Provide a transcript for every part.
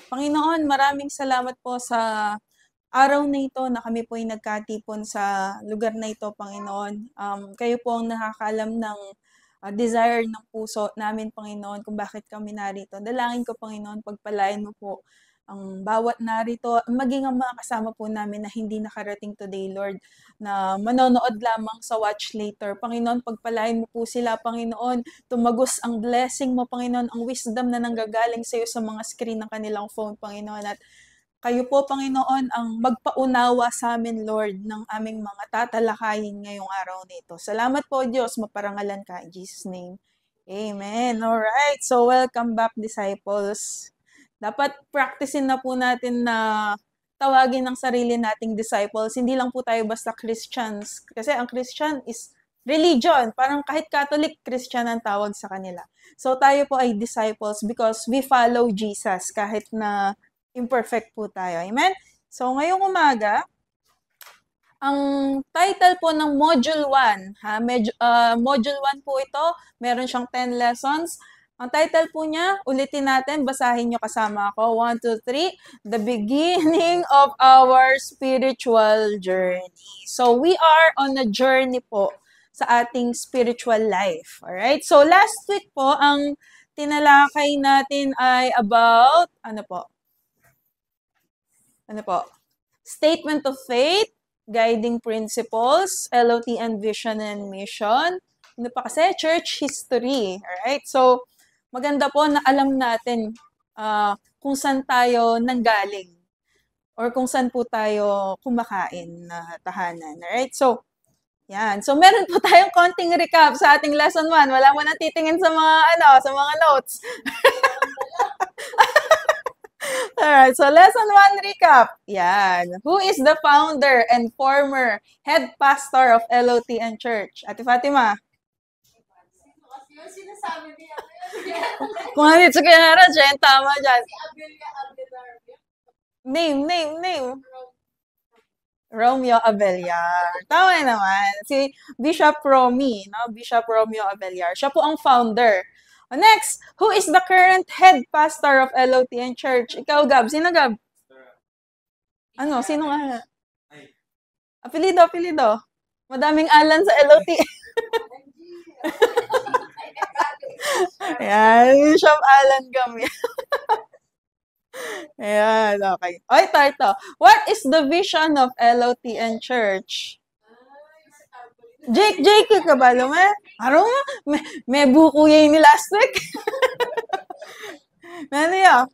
Panginoon, maraming salamat po sa araw na ito na kami po ay nagkatipon sa lugar na ito, Panginoon. Kayo po ang nakakaalam ng desire ng puso namin, Panginoon, kung bakit kami narito. Dalangin ko, Panginoon, pagpalain mo po ang bawat narito, maging ang mga kasama po namin na hindi nakarating today, Lord, na manonood lamang sa watch later. Panginoon, pagpalain mo po sila, Panginoon, tumagos ang blessing mo, Panginoon, ang wisdom na nanggagaling sa iyo sa mga screen ng kanilang phone, Panginoon, at kayo po, Panginoon, ang magpaunawa sa amin, Lord, ng aming mga tatalakayin ngayong araw nito. Salamat po, Diyos. Maparangalan ka in Jesus' name. Amen. Alright. So, welcome back, disciples. Dapat practicein na po natin na tawagin ang sarili nating disciples. Hindi lang po tayo basta Christians. Kasi ang Christian is religion. Parang kahit Catholic, Christian ang tawag sa kanila. So, tayo po ay disciples because we follow Jesus kahit na imperfect po tayo. Amen? So, ngayong umaga, ang title po ng Module 1, Module 1 po ito, meron siyang 10 lessons. Ang title po niya, ulitin natin, basahin nyo kasama ako. 1, 2, 3, The Beginning of Our Spiritual Journey. So, we are on a journey po sa ating spiritual life. Alright? So, last week po, ang tinalakay natin ay about, ano po? Statement of Faith, Guiding Principles, LOT and Vision and Mission. Ano pa kasi? Church History. Alright? So, maganda po na alam natin kung saan tayo nanggaling or kung saan po tayo kumakain na tahanan. Alright? So, yan. So, meron po tayong konting recap sa ating lesson 1. Wala mo nang titingin sa mga notes. Alright, so lesson 1 recap. Yan. Who is the founder and former head pastor of LOT and Church? Ate Fatima. Yung sinasabi niya. Kung ano ito kaya na dyan, tama dyan. Si Abelia Abedar. Name. Romeo Abellar. Tama naman. Si Bishop Romy, no? Bishop Romeo Abellar. Siya po ang founder. Next, who is the current head pastor of LOT and Church? Ikaw, Gab. Sino, Gab? Ano? Sino nga? Apelido. Madaming Alan sa LOT. Ayan, Bishop Alan Gami. Ayan, okay. O, ito. What is the vision of LOT and Church? Jake, ka ba? Araw nga, may buko yan ni last week. Ano yan?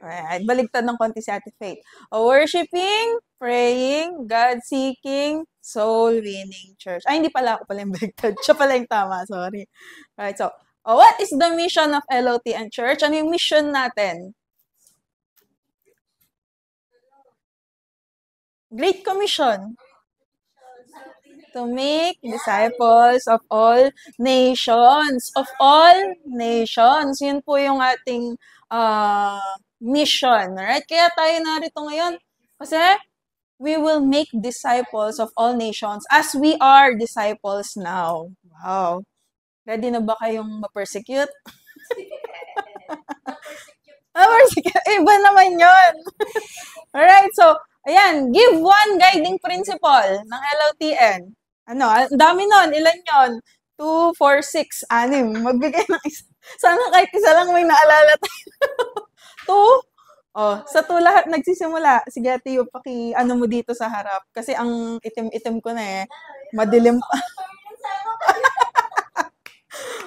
Alright, baligtad ng konti si Ate Faith. Worshiping, praying, God-seeking, soul-winning church. Ay, hindi pala ako pala yung baligtad. Siya pala yung tama, sorry. Alright, so, what is the mission of LOT and Church? Ano yung mission natin? Great Commission. To make disciples of all nations. Of all nations. Yun po yung ating mission. Right? Kaya tayo narito ngayon. Kasi we will make disciples of all nations as we are disciples now. Wow. Ready na ba kayong ma-persecute? Ma-persecute? Iba naman yun. Alright, so, ayan, give one guiding principle ng LOTN. Ano, ang dami nun. Ilan yon? 2, 4, 6, 6. Magbigay ng isa. Sana kahit isa lang may naalala tayo. 2? Oh, sa 2 lahat nagsisimula. Sige, Ate, ano mo dito sa harap. Kasi ang itim-itim ko na madilim pa.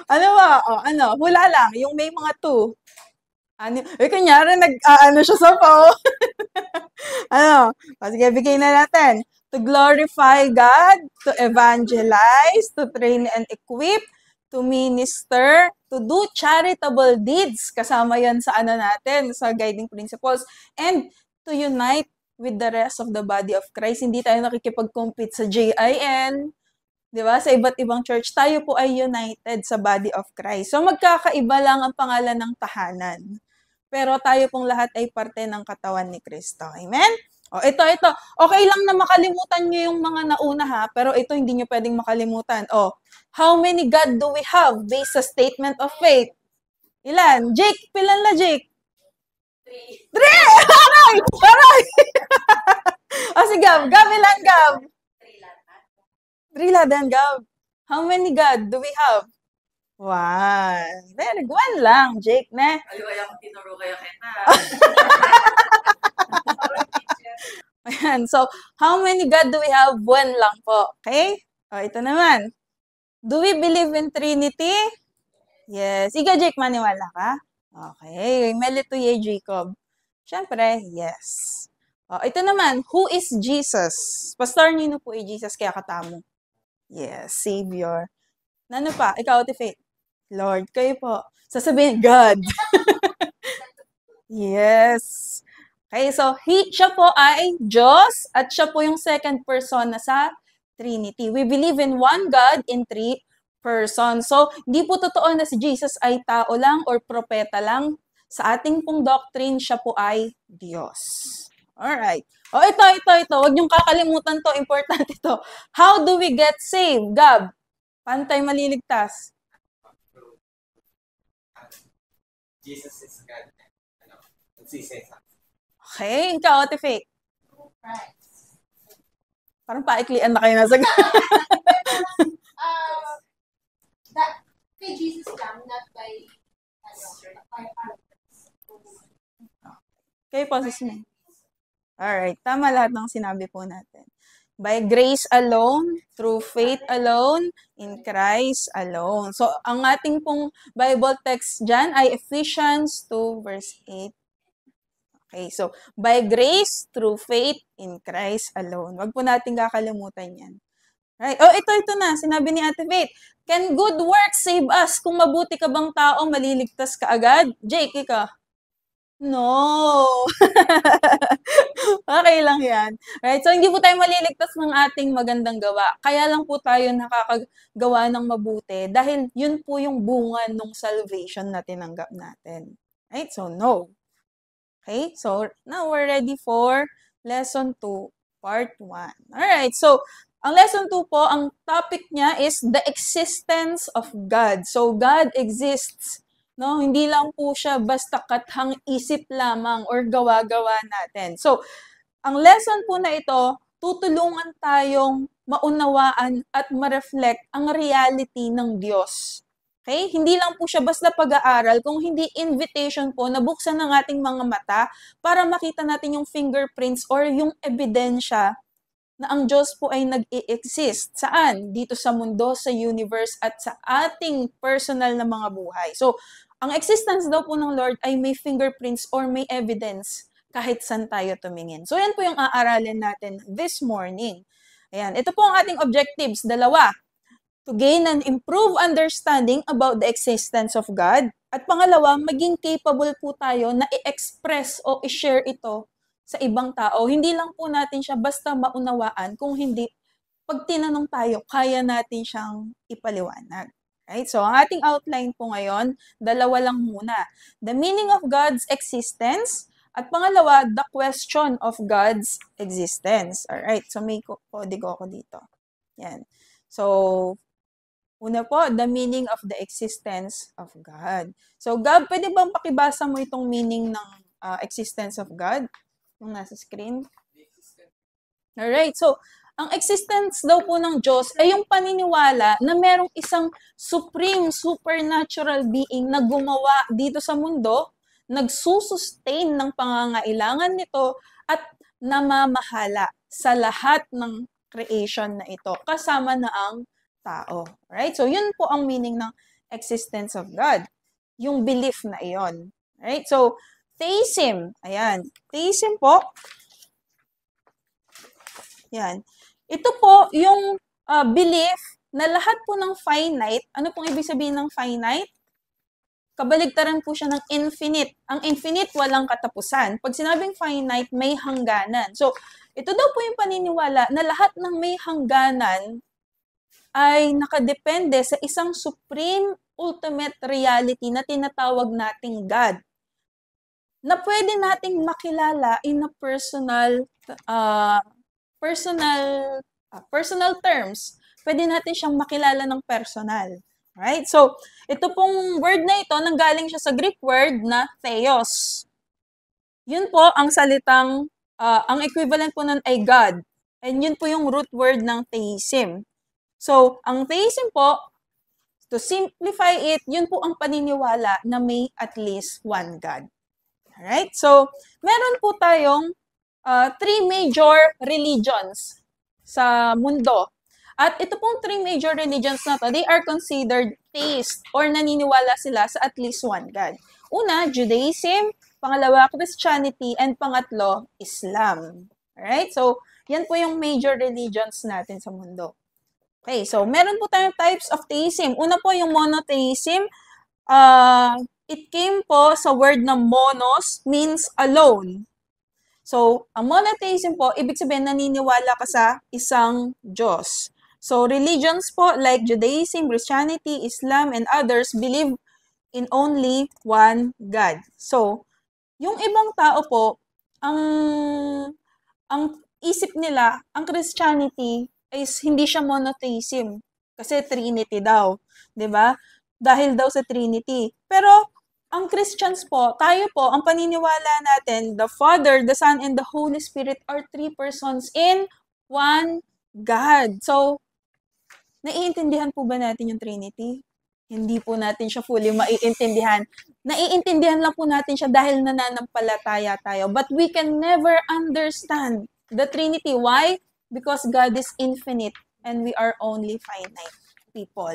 Ano ba? Oh, hula lang. Yung may mga 2. Kunyari, siya sa phone. Sige, bigay na natin. To glorify God, to evangelize, to train and equip, to minister, to do charitable deeds. Kasama yan sa natin, sa guiding principles. And to unite with the rest of the body of Christ. Hindi tayo nakikipag-compete sa JIN, di ba? Sa iba't ibang church, tayo po ay united sa body of Christ. So, magkakaiba lang ang pangalan ng tahanan. Pero tayo pong lahat ay parte ng katawan ni Kristo. Amen? O, ito. Okay lang na makalimutan nyo yung mga nauna ha, pero ito hindi nyo pwedeng makalimutan. How many God do we have based sa statement of faith? Ilan? Jake, pilan la Jake? 3. 3! Aray! Aray! O si Gab. Gab, ilan Gab? 3 lahat. 3 ladan Gab. How many God do we have? 1. Very good. 1 lang, Jake, ne? Ayaw ko tinuro kayo kita. Ayan. So, how many God do we have? 1 lang po. Okay? O, ito naman. Do we believe in Trinity? Yes. Ikaw, Jake, maniwala ka? Okay. Melituye Jacob. Siyempre, yes. O, ito naman. Who is Jesus? Pastor, nino po ay Jesus kaya katamo? Yes. Savior. Ano pa? Ikaw, Ate Faith? Lord. Kayo po. Sasabihin, God. Yes. Okay, so siya po ay Diyos at siya po yung second person na sa Trinity. We believe in one God in 3 persons. So, hindi po totoo na si Jesus ay tao lang or propeta lang. Sa ating pong doctrine, siya po ay Diyos. Alright. O, ito. Huwag niyong kakalimutan to. Important ito. How do we get saved? Gab, paano tayo maliligtas? Jesus is God. Jesus. Okay, ikaw, Ate Faith. Christ. Parang paiklian na kayo nasa Kay Jesus lang, not by others. Kayo po, Sis May. Alright, tama lahat ng sinabi po natin. By grace alone, through faith alone, in Christ alone. So, ang ating pong Bible text dyan ay Ephesians 2 verse 8. Okay, so, by grace, through faith, in Christ alone. Wag po natin kakalimutan yan. Right? Oh, ito na. Sinabi ni Ate Faith, can good works save us? Kung mabuti ka bang tao, maliligtas ka agad? Jake, ikaw? No. Okay lang yan. Right? So, hindi po tayo maliligtas ng ating magandang gawa. Kaya lang po tayo nakakagawa ng mabuti dahil yun po yung bunga ng salvation na tinanggap natin. Right? So, no. Okay? So, now we're ready for lesson 2, part 1. Alright. So, ang lesson 2 po, ang topic niya is the existence of God. So, God exists. No, hindi lang po siya basta kathang isip lamang or gawa-gawa natin. So, ang lesson po na ito, tutulungan tayong maunawaan at ma-reflect ang reality ng Diyos. Okay? Hindi lang po siya basta pag-aaral, kung hindi invitation po na buksan ng ating mga mata para makita natin yung fingerprints or yung ebidensya na ang Diyos po ay nag-i-exist. Saan? Dito sa mundo, sa universe, at sa ating personal na mga buhay. So, ang existence daw po ng Lord ay may fingerprints or may evidence kahit saan tayo tumingin. So, yan po yung aaralin natin this morning. Ayan, ito po ang ating objectives, 2. To gain an improved understanding about the existence of God. At pangalawa, maging capable po tayo na i-express o i-share ito sa ibang tao. Hindi lang po natin siya basta maunawaan, kung hindi, pag tinanong tayo, kaya natin siyang ipaliwanag. Right? So, ang ating outline po ngayon, 2 lang muna. The meaning of God's existence, at pangalawa, the question of God's existence. Alright, so may kodigo ako dito. Yan. So, una po, the meaning of the existence of God. So, Gab, pwede bang pakibasa mo itong meaning ng existence of God? Yung nasa screen. Alright, so, ang existence daw po ng Diyos ay yung paniniwala na merong isang supreme, supernatural being na gumawa dito sa mundo, nagsusustain ng pangangailangan nito, at namamahala sa lahat ng creation na ito, kasama na ang tao. Right? So, yun po ang meaning ng existence of God. Yung belief na iyon. Right? So, theism. Ayan. Theism po. Yan. Ito po yung belief na lahat po ng finite. Ano pong ibig sabihin ng finite? Kabaligtaran po siya ng infinite. Ang infinite, walang katapusan. Pag sinabing finite, may hangganan. So, ito daw po yung paniniwala na lahat ng may hangganan ay nakadepende sa isang supreme ultimate reality na tinatawag nating God, na pwede nating makilala in a personal terms. Pwede natin siyang makilala ng personal. Right? So, ito pong word na ito, nanggaling siya sa Greek word na theos. Yun po ang salitang, ang equivalent po nun ay God. And yun po yung root word ng theism. So, ang theism po, to simplify it, yun po ang paniniwala na may at least one God. Alright? So, meron po tayong three major religions sa mundo. At ito pong three major religions na to, they are considered theist or naniniwala sila sa at least one God. Una, Judaism. Pangalawa, Christianity. And pangatlo, Islam. Alright? So, yan po yung major religions natin sa mundo. Okay, so meron po tayong types of theism. Una po yung monotheism. It came po sa word na monos, means alone. So, ang monotheism po, ibig sabihin naniniwala ka sa isang Diyos. So, religions po like Judaism, Christianity, Islam, and others believe in only one God. So, yung ibang tao po, ang isip nila, ang Christianity is hindi siya monotheism. Kasi Trinity daw. 'Di ba? Dahil daw sa Trinity. Pero, ang Christians po, tayo po, ang paniniwala natin, the Father, the Son, and the Holy Spirit are three persons in one God. So, naiintindihan po ba natin yung Trinity? Hindi po natin siya fully maiintindihan. Naiintindihan lang po natin siya dahil nananampalataya tayo. But we can never understand the Trinity. Why? Because God is infinite and we are only finite people.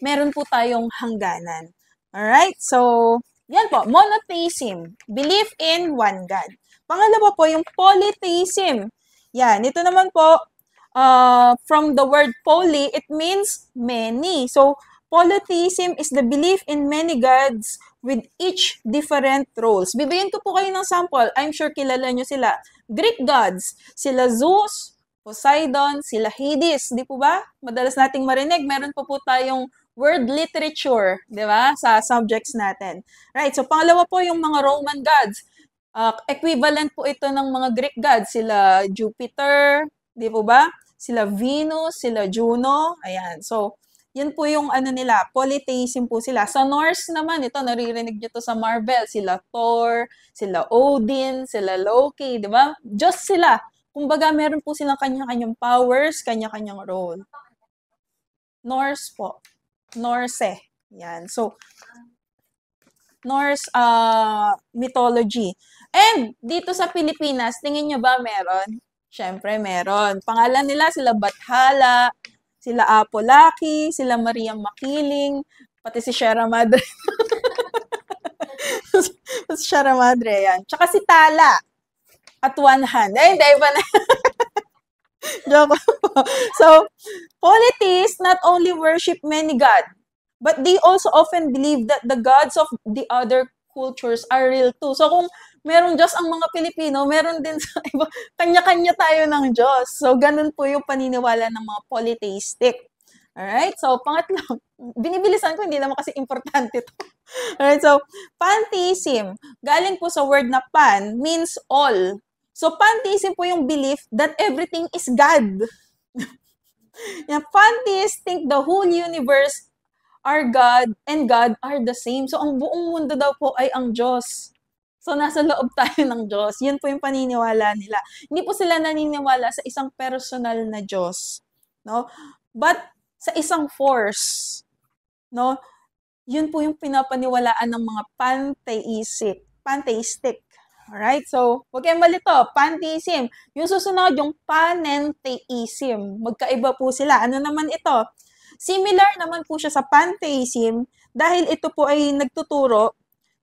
Meron po tayong hangganan. Alright? So, yan po. Monotheism. Belief in one God. Pangalawa po, yung polytheism. Yan. Ito naman po, from the word poly, it means many. So, polytheism is the belief in many gods with each different roles. Bibigyan ko po kayo ng sample. I'm sure kilala nyo sila. Greek gods. Sila Zeus, Poseidon, sila Hades. Di po ba? Madalas nating marinig. Meron po tayong word literature, di ba? Sa subjects natin. Right. So, pangalawa po yung mga Roman gods. Equivalent po ito ng mga Greek gods. Sila Jupiter, di po ba? Sila Venus, sila Juno. Ayan. So, yan po yung ano nila, polytheism po sila. Sa Norse naman, ito, naririnig nyo to sa Marvel. Sila Thor, sila Odin, sila Loki, di ba? Diyos sila. Kumbaga, meron po silang kanya-kanyang powers, kanya-kanyang role. Norse po. Norse. Yan. So, Norse mythology. And dito sa Pilipinas, tingin nyo ba meron? Siyempre, meron. Pangalan nila, sila Bathala, sila Apolaki, sila Maria Makiling, pati si Sierra Madre. Si Sierra Madre, yan. Tsaka si Tala, at one hand. Ay, hindi, iba na. Joke po. So, polytheists not only worship many gods, but they also often believe that the gods of the other cultures are real too. So, kung merong Diyos ang mga Pilipino, meron din sa iba, kanya-kanya tayo ng Diyos. So, ganun po yung paniniwala ng mga polytheistic. Alright? So, pangatlo, binibilisan ko, hindi naman kasi importante to. Alright? So, pantheism, galing po sa word na pan, means all. So, pantheism po yung belief that everything is God. Pantheists think the whole universe are God and God are the same. So, ang buong mundo daw po ay ang Diyos. So, nasa loob tayo ng Diyos. Yun po yung paniniwala nila. Hindi po sila naniniwala sa isang personal na Diyos. No? But, sa isang force. No? Yun po yung pinapaniwalaan ng mga pantheistic. Alright? So, huwag kayong malito. Pantheism. Yung susunod, yung panentheism. Magkaiba po sila. Ano naman ito? Similar naman po siya sa pantheism dahil ito po ay nagtuturo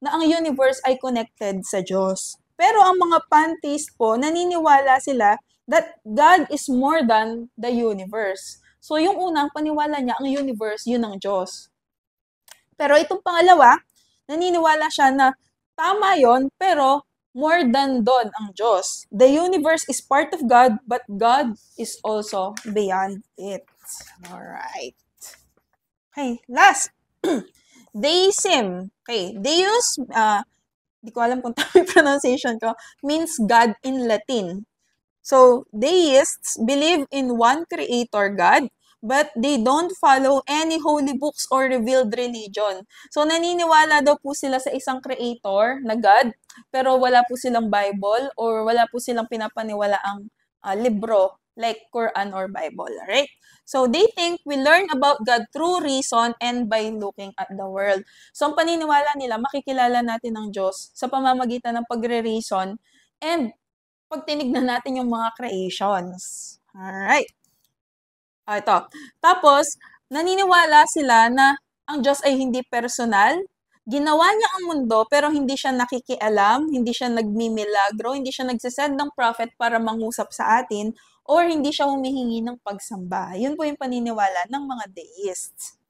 na ang universe ay connected sa Diyos. Pero ang mga pantheist po, naniniwala sila that God is more than the universe. So yung unang paniwala niya, ang universe, yun ang Diyos. Pero itong pangalawa, naniniwala siya na tama yon, pero more than doon ang Diyos. The universe is part of God, but God is also beyond it. Alright. Okay, last. Deism. Okay, Deus, di ko alam kung tama yung pronunciation ko, means God in Latin. So, deists believe in one creator God, but they don't follow any holy books or revealed religion. So, naniniwala daw po sila sa isang creator na God, pero wala po silang Bible or wala po silang pinapaniwalaang libro like Quran or Bible, right? So, they think we learn about God through reason and by looking at the world. So, ang paniniwala nila, makikilala natin ang Diyos sa pamamagitan ng pagre-reason and pag tinignan natin yung mga creations. Alright. Ito. Tapos, naniniwala sila na ang Diyos ay hindi personal. Ginawa niya ang mundo pero hindi siya nakikialam, hindi siya nagmimilagro, hindi siya nagsisend ng prophet para mangusap sa atin, or hindi siya humihingi ng pagsamba. Yun po yung paniniwala ng mga deists.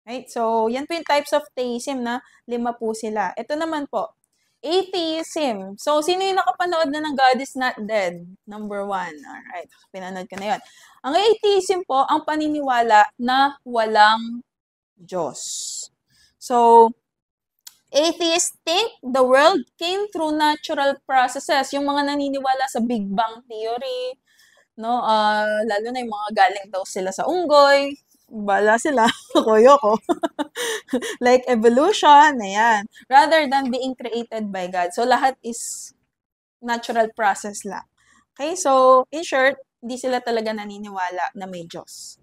Right? So, yan po yung types of theism na 5 po sila. Ito naman po, atheism. So, sino yung nakapanood na ng God is not dead? Number 1. Alright, pinanood ko na yun. Ang atheism po, ang paniniwala na walang Diyos. So, atheists think the world came through natural processes. Yung mga naniniwala sa Big Bang Theory, no? Lalo na yung mga galing daw sila sa unggoy. Bala sila. Koyoko. Like evolution, ayan. Rather than being created by God. So, lahat is natural process lang. Okay? So, in short, hindi sila talaga naniniwala na may Diyos.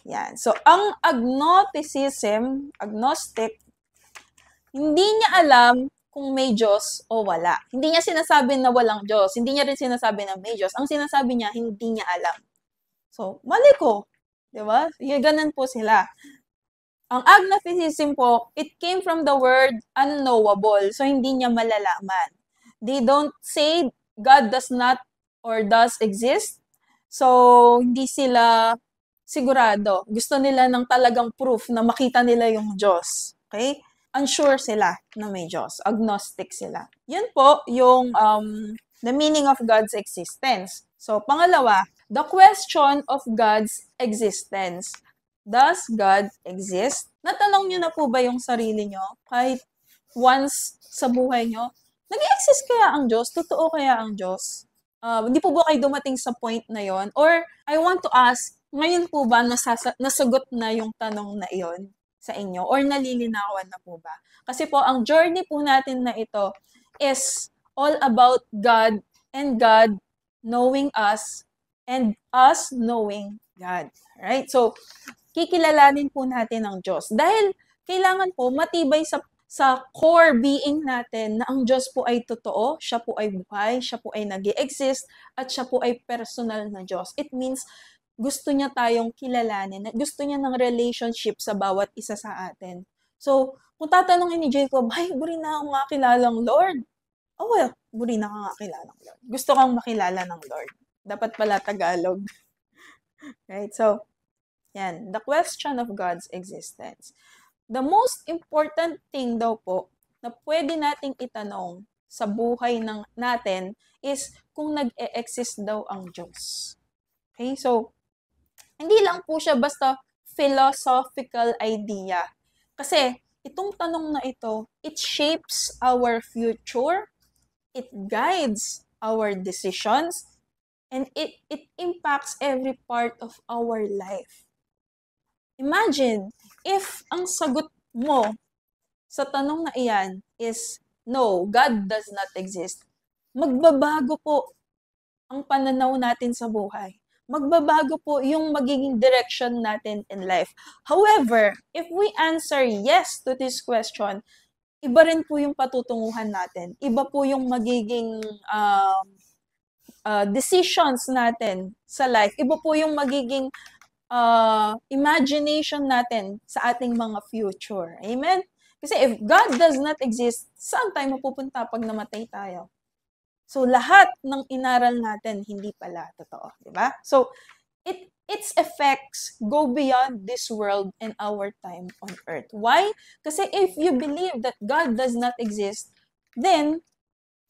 Yan. So, ang agnostic, hindi niya alam kung may Diyos o wala. Hindi niya sinasabi na walang Diyos. Hindi niya rin sinasabi na may Diyos. Ang sinasabi niya, hindi niya alam. So, mali ko. Diba? Ganun po sila. Ang agnosticism po, it came from the word unknowable. So, hindi niya malalaman. They don't say God does not or does exist. So, hindi sila sigurado. Gusto nila ng talagang proof na makita nila yung Diyos. Okay? Unsure sila na may Diyos. Agnostic sila. Yun po yung the meaning of God's existence. So, pangalawa, the question of God's existence. Does God exist? Natanong nyo na po ba yung sarili nyo? Kahit once sa buhay nyo, nag-exist kaya ang Diyos? Totoo kaya ang Diyos? Hindi po ba kayo dumating sa point na yon? Or I want to ask, ngayon po ba nasagot na yung tanong na iyon sa inyo? Or nalilinawan na po ba? Kasi po, ang journey po natin na ito is all about God and God knowing us and us knowing God. Right? So, kikilalanin po natin ang Diyos. Dahil kailangan po matibay sa core being natin na ang Diyos po ay totoo, siya po ay buhay, siya po ay nag-i-exist, at siya po ay personal na Diyos. It means, gusto niya tayong kilalanin, gusto niya ng relationship sa bawat isa sa atin. So, kung tatanungin ni Jacob, ay, buri na akong makilalang Lord. Oh, well, buri na kang makilalang Lord. Gusto kang makilala ng Lord. Dapat pala Tagalog. Right? So, yan. The question of God's existence. The most important thing daw po na pwede nating itanong sa buhay natin is kung nag-e-exist daw ang Diyos. Okay? So, hindi lang po siya basta philosophical idea. Kasi, itong tanong na ito, it shapes our future, it guides our decisions, and it impacts every part of our life. Imagine, if ang sagot mo sa tanong na iyan is, no, God does not exist, magbabago po ang pananaw natin sa buhay. Magbabago po yung magiging direction natin in life. However, if we answer yes to this question, iba rin po yung patutunguhan natin. Iba po yung magiging decisions natin sa life. Iba po yung magiging imagination natin sa ating mga future. Amen? Kasi if God does not exist, saan tayo mapupunta pag namatay tayo? So, lahat ng inaral natin, hindi pala totoo. Diba? So, its effects go beyond this world and our time on earth. Why? Kasi if you believe that God does not exist, then,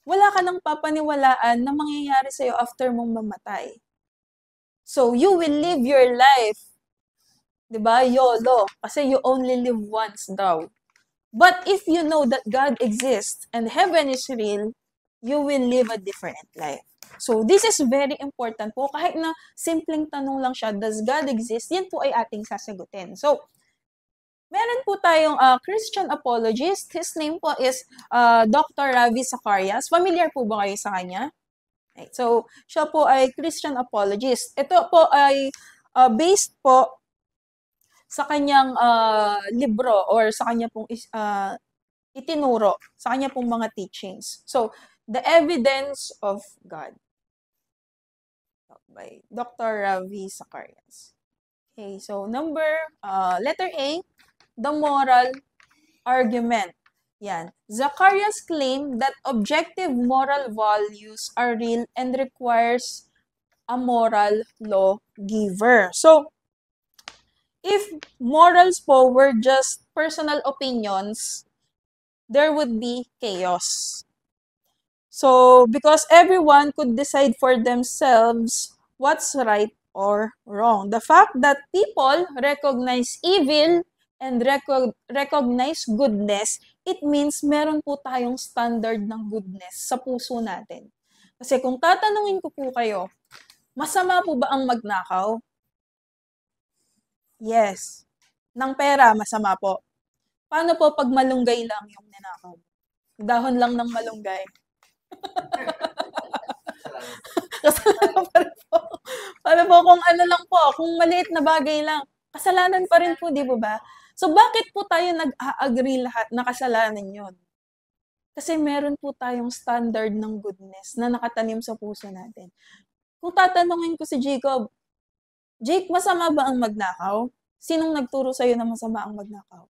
wala ka nang papaniwalaan na mangyayari sa'yo after mong mamatay. So, you will live your life, diba? YOLO. Kasi you only live once daw. But if you know that God exists and heaven is real, you will live a different life. So, this is very important po. Kahit na simpleng tanong lang siya, does God exist? Yan po ay ating sasagutin. So, meron po tayong Christian apologist. His name po is Dr. Ravi Zacharias. Familiar po ba kayo sa kanya? Right. So, siya po ay Christian apologist. Ito po ay based po sa kanyang libro or sa kanya pong itinuro, sa kanya pong mga teachings. So, The Evidence of God by Dr. Ravi Zacharias. Okay, so letter A, the moral argument. Yan. Zacharias claimed that objective moral values are real and requires a moral lawgiver. So, if morals po were just personal opinions, there would be chaos. So, because everyone could decide for themselves what's right or wrong. The fact that people recognize evil and recognize goodness, it means meron po tayong standard ng goodness sa puso natin. Kasi kung tatanungin ko po kayo, masama po ba ang magnakaw? Yes. Ng pera, masama po. Paano po pag malunggay lang yung ninakaw? Dahon lang ng malunggay. Kasalanan pa rin po. Paano po kung ano lang po, kung maliit na bagay lang, kasalanan pa rin po, di ba? So, bakit po tayo nag-a-agree lahat na kasalanan yon? Kasi meron po tayong standard ng goodness na nakatanim sa puso natin. Kung tatanungin ko si Jacob, Jake, masama ba ang magnakaw? Sinong nagturo sa'yo na masama ang magnakaw?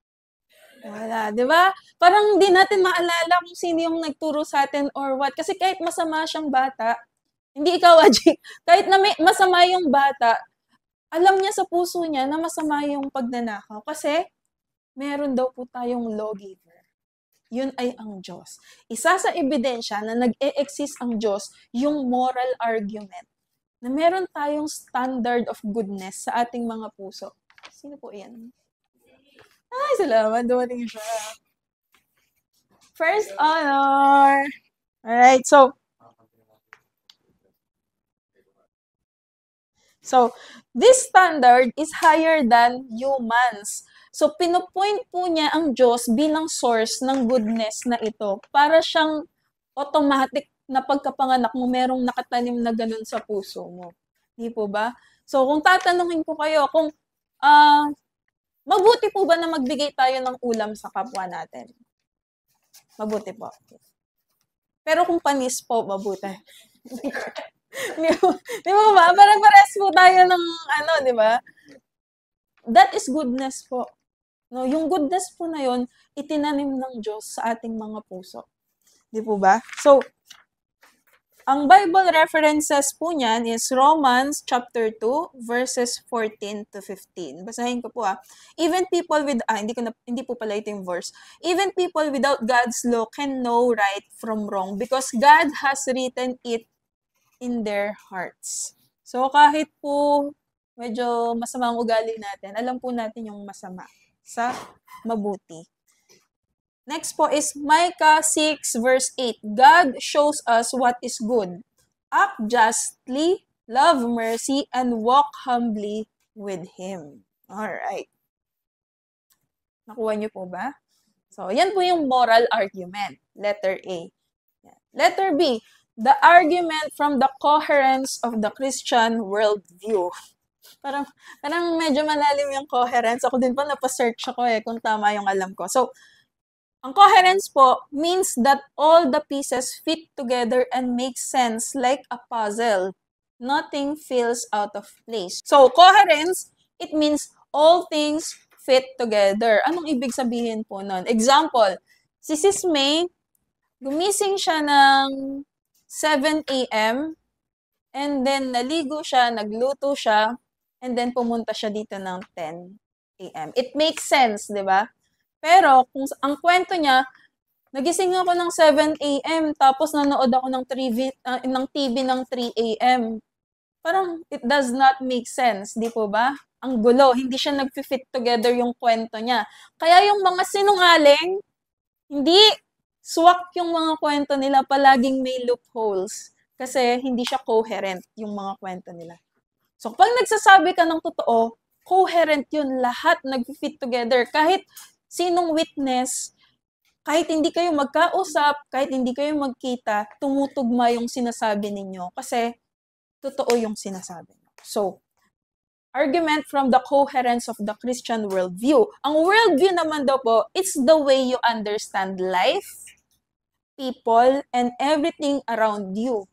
Wala, di ba? Parang hindi natin maalala kung sino yung nagturo sa atin or what. Kasi kahit masama siyang bata, hindi ikaw, Jake, kahit na masama yung bata, alam niya sa puso niya na masama yung pagnanakaw. Kasi meron daw po tayong lawgiver. Yun ay ang Diyos. Isa sa ebidensya na nag-e-exist ang Diyos, yung moral argument. Na meron tayong standard of goodness sa ating mga puso. Sino po yan? Ay, salamat. Dumating siya. First honor. Alright, so this standard is higher than humans. So, pinupoint po niya ang Diyos bilang source ng goodness na ito para siyang automatic na pagkapanganak mo, merong nakatanim na ganun sa puso mo. Di po ba? So, kung tatanungin ko kayo, kung mabuti po ba na magbigay tayo ng ulam sa kapwa natin? Mabuti po. Pero kung panis po, mabuti. Di ba ba? Parang pares po tayo ng di ba? That is goodness po. No, yung goodness po na yon itinanim ng Diyos sa ating mga puso. Di po ba? So, ang Bible references po niyan is Romans chapter 2 verses 14 to 15. Basahin ko po Even people with hindi po pala ito yung verse. Even people without God's law can know right from wrong because God has written it in their hearts. So kahit po medyo masama ang ugali natin, alam po natin yung masama sa mabuti. Next po is Micah 6 verse 8. God shows us what is good. Act justly, love mercy, and walk humbly with Him. Alright. Nakuha niyo po ba? So, yan po yung moral argument. Letter A. Letter B. The argument from the coherence of the Christian worldview. Parang medyo malalim yung coherence. Ako din po napasearch ako kung tama yung alam ko. So, ang coherence po means that all the pieces fit together and make sense like a puzzle. Nothing feels out of place. So, coherence, it means all things fit together. Anong ibig sabihin po nun? Example, si Sis May, gumising siya ng 7 a.m. and then naligo siya, nagluto siya, and then pumunta siya dito ng 10 a.m. It makes sense, di ba? Pero kung ang kwento niya, nagising ako ng 7 a.m. tapos nanood ako ng TV ng 3 a.m. Parang it does not make sense, di po ba? Ang gulo, hindi siya nag-fit together yung kwento niya. Kaya yung mga sinungaling, hindi swak yung mga kwento nila, palaging may loopholes. Kasi hindi siya coherent yung mga kwento nila. So, pag nagsasabi ka ng totoo, coherent yun. Lahat nag-fit together. Kahit sinong witness, kahit hindi kayo magkausap, kahit hindi kayo magkita, tumutugma yung sinasabi ninyo. Kasi, totoo yung sinasabi nyo. So, argument from the coherence of the Christian worldview. Ang worldview naman daw po, it's the way you understand life, people, and everything around you.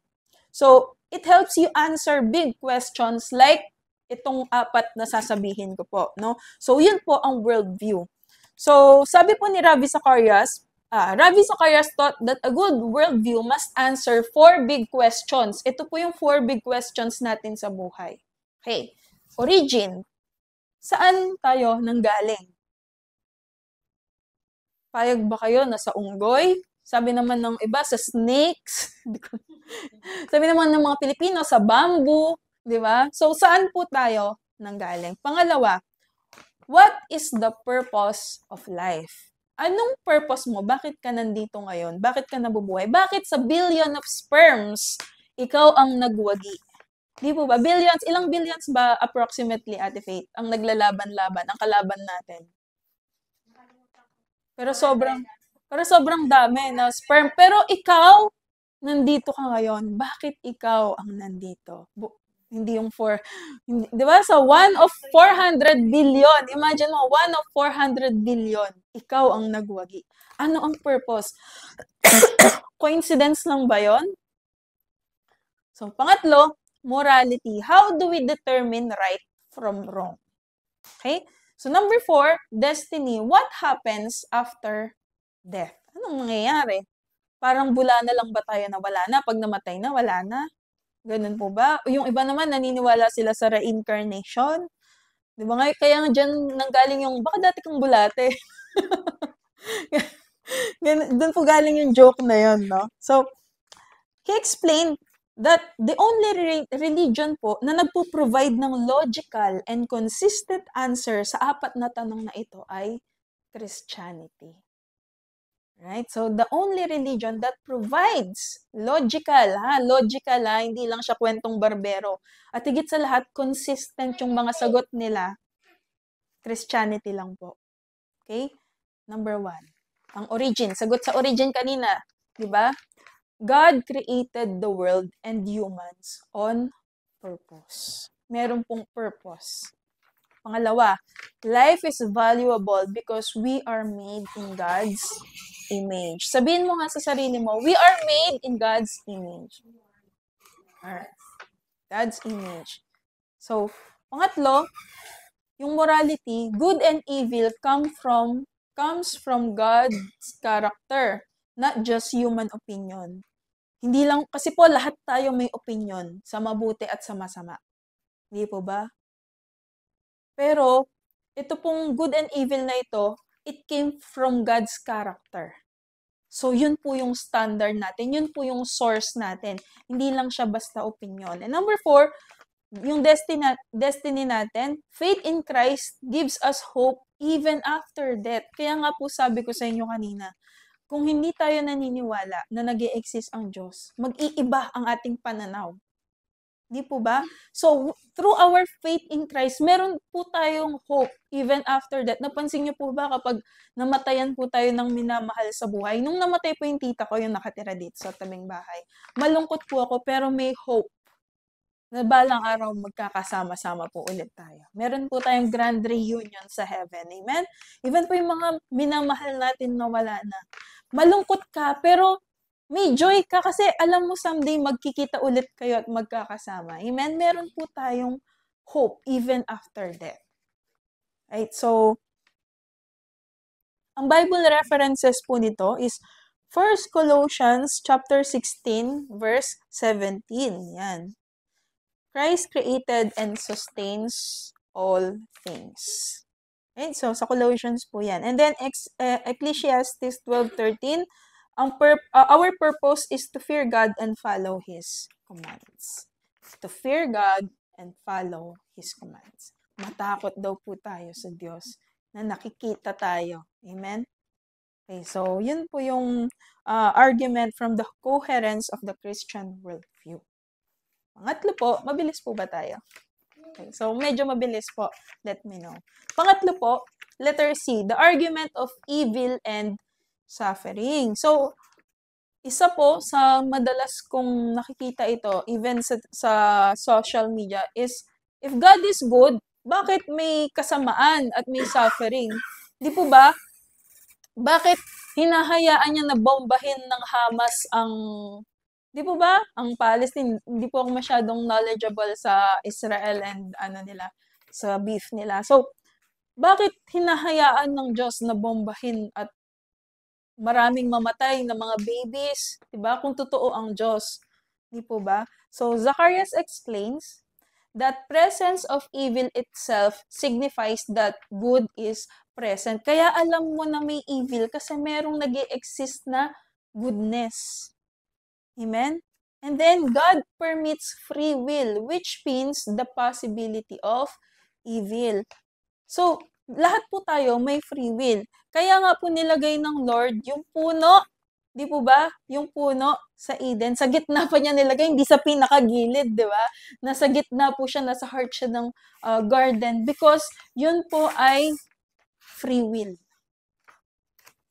So, it helps you answer big questions like itong 4 na sasabihin ko po, no? So, yun po ang worldview. So, sabi po ni Ravi Zacharias thought that a good worldview must answer 4 big questions. Ito po yung 4 big questions natin sa buhay. Okay. Origin. Saan tayo nanggaling? Payag ba kayo na sa unggoy? Sabi naman ng iba, sa snakes. Sabi naman ng mga Pilipino, sa bamboo. Di ba? So, saan po tayo nanggaling? Pangalawa, what is the purpose of life? Anong purpose mo? Bakit ka nandito ngayon? Bakit ka nabubuhay? Bakit sa billion of sperms, ikaw ang nagwagi? Di po ba? Billions, ilang billions ba approximately, Ate Faith, ang naglalaban-laban, ang kalaban natin? Pero sobrang dami na sperm. Pero ikaw, nandito ka ngayon. Bakit ikaw ang nandito? Hindi yung 4. Di ba? So, 1 of 400 billion. Imagine mo, 1 of 400 billion. Ikaw ang nagwagi. Ano ang purpose? Coincidence lang ba yon? So, pangatlo, morality. How do we determine right from wrong? Okay? So, number 4, destiny. What happens after death? Anong mangyayari? Parang bula na lang ba tayo na wala na? Pag namatay na, wala na? Ganun po ba? Yung iba naman, naniniwala sila sa reincarnation. Di ba nga? Kaya nga dyan nanggaling yung, baka dati kang bulate. Doon po galing yung joke na yun, no? So, he explained that the only religion po na nagpo-provide ng logical and consistent answer sa 4 na tanong na ito ay Christianity. Right? So, the only religion that provides logical, hindi lang siya kwentong barbero. At higit sa lahat, consistent yung mga sagot nila, Christianity lang po. Okay? Number 1, ang origin. Sagot sa origin kanina, di ba? God created the world and humans on purpose. Meron pong purpose. Pangalawa, life is valuable because we are made in God's image. Sabihin mo nga sa sarili mo, we are made in God's image. Alright. God's image. So, pangatlo, yung morality, good and evil comes from God's character, not just human opinion. Hindi lang, kasi po lahat tayo may opinion sa mabuti at sa masama. Hindi po ba? Pero, ito pong good and evil na ito, it came from God's character. So, yun po yung standard natin. Yun po yung source natin. Hindi lang siya basta opinion. And number 4, yung destiny natin, faith in Christ gives us hope even after death. Kaya nga po sabi ko sa inyo kanina, kung hindi tayo naniniwala na nag-e-exist ang Diyos, mag-iiba ang ating pananaw. Di po ba? So, through our faith in Christ, meron po tayong hope even after that. Napansin niyo po ba kapag namatayan po tayo ng minamahal sa buhay? Nung namatay po yung tita ko, yung nakatira dito sa tabing bahay, malungkot po ako pero may hope na balang araw magkakasama-sama po ulit tayo. Meron po tayong grand reunion sa heaven. Amen? Even po yung mga minamahal natin na wala na. Malungkot ka, pero may joy ka kasi alam mo someday magkikita ulit kayo at magkakasama. Amen? Meron po tayong hope even after death. Right? So, ang Bible references po nito is 1 Colossians chapter 16 verse 17. Yan. Christ created and sustains all things. Okay? So, sa Colossians po yan. And then, Ecclesiastes 12:13, our purpose is to fear God and follow His commands. To fear God and follow His commands. Matakot daw po tayo sa Diyos na nakikita tayo. Amen? Okay, so yun po yung argument from the coherence of the Christian worldview. Pangatlo po, mabilis po ba tayo? Okay, so medyo mabilis po. Let me know. Pangatlo po, letter C, the argument of evil and suffering. So, isa po sa madalas kong nakikita ito, even sa social media, is if God is good, bakit may kasamaan at may suffering? Di po ba? Bakit hinahayaan niya na bombahin ng Hamas ang, di po ba, ang Palestine? Hindi po ako masyadong knowledgeable sa Israel and sa beef nila. So, bakit hinahayaan ng Diyos na bombahin at maraming mamatay na mga babies, 'di ba? Kung totoo ang Diyos, 'di po ba? So Zacharias explains that presence of evil itself signifies that good is present. Kaya alam mo na may evil kasi merong nag-e-exist na goodness. Amen? And then God permits free will, which means the possibility of evil. So, lahat po tayo may free will. Kaya nga po nilagay ng Lord yung puno, di po ba? Yung puno sa Eden, sa gitna pa niya nilagay, hindi sa pinakagilid, di ba? Nasa gitna po siya, nasa heart siya ng garden because yun po ay free will.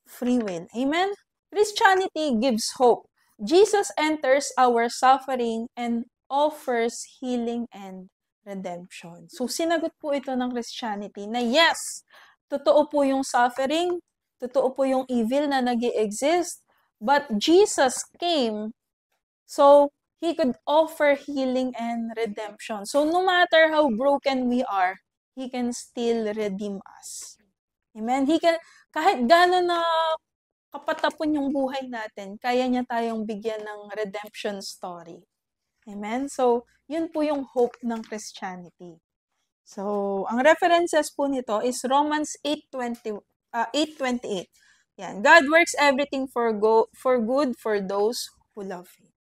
Free will. Amen? Christianity gives hope. Jesus enters our suffering and offers healing and redemption. So, sinagot po ito ng Christianity na yes, totoo po yung suffering, totoo po yung evil na nag-i-exist, but Jesus came so He could offer healing and redemption. So, no matter how broken we are, He can still redeem us. Amen? Kahit gano'n na kapatapon yung buhay natin, kaya niya tayong bigyan ng redemption story. Amen? So, yun po yung hope ng Christianity. So, ang references po nito is Romans 8:28. Yan. God works everything for good for those who love Him.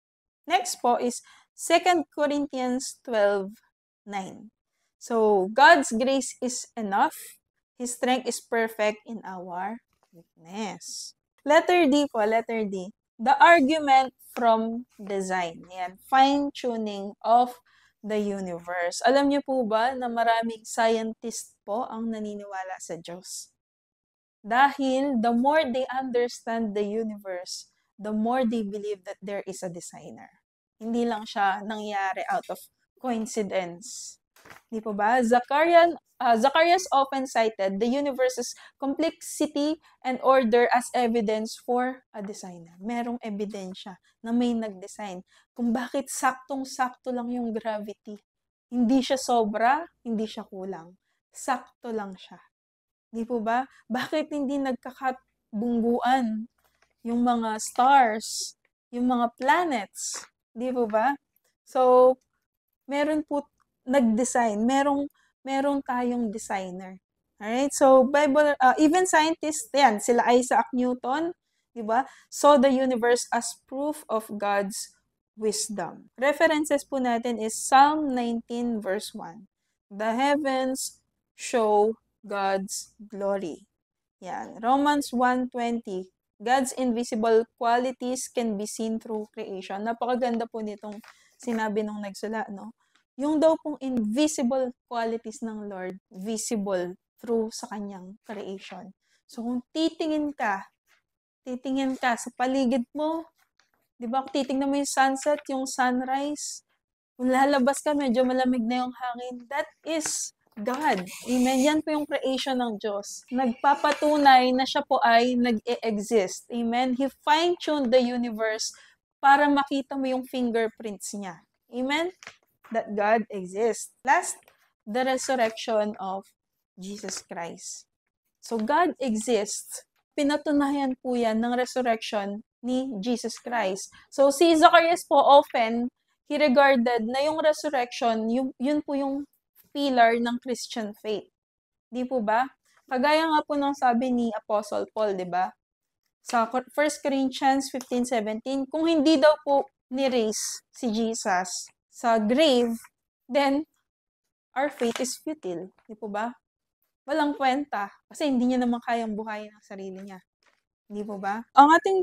Next po is 2 Corinthians 12:9. So, God's grace is enough. His strength is perfect in our weakness. Letter D po, letter D. The argument from design. Yan, fine-tuning of the universe. Alam niyo po ba na maraming scientist po ang naniniwala sa Diyos? Dahil the more they understand the universe, the more they believe that there is a designer. Hindi lang siya nangyari out of coincidence. Di po ba? Zacharias often cited the universe's complexity and order as evidence for a designer. Merong ebidensya na may nag-design kung bakit saktong-sakto lang yung gravity. Hindi siya sobra, hindi siya kulang. Sakto lang siya. Di po ba? Bakit hindi nagkakabungguan yung mga stars, yung mga planets? Di po ba? So, meron po nag-design. Merong tayong designer. Alright? So, even scientists, yan, sila Isaac Newton, di ba? Saw the universe as proof of God's wisdom. References po natin is Psalm 19 verse 1. The heavens show God's glory. Yan. Romans 1:20. God's invisible qualities can be seen through creation. Napakaganda po nitong sinabi nung nagsula, no? Yung daw pong invisible qualities ng Lord, visible through sa kanyang creation. So, kung titingin ka sa paligid mo, di ba, kung titingnan mo yung sunset, yung sunrise, kung lalabas ka, medyo malamig na yung hangin, that is God. Amen. Yan po yung creation ng Diyos. Nagpapatunay na siya po ay nag-e-exist. Amen. He fine-tuned the universe para makita mo yung fingerprints niya. Amen. That God exists. Last, the resurrection of Jesus Christ. So, God exists. Pinatunayan po yan ng resurrection ni Jesus Christ. So, si Zacharias po often, he regarded na yung resurrection, yun po yung pillar ng Christian faith. Di po ba? Kagaya nga po ng sabi ni Apostle Paul, di ba? Sa 1 Corinthians 15:17, kung hindi daw po ni-raise si Jesus sa grave, then our faith is futile. Di po ba? Walang kwenta. Kasi hindi niya naman kayang buhayin ang sarili niya. Di po ba? Ang ating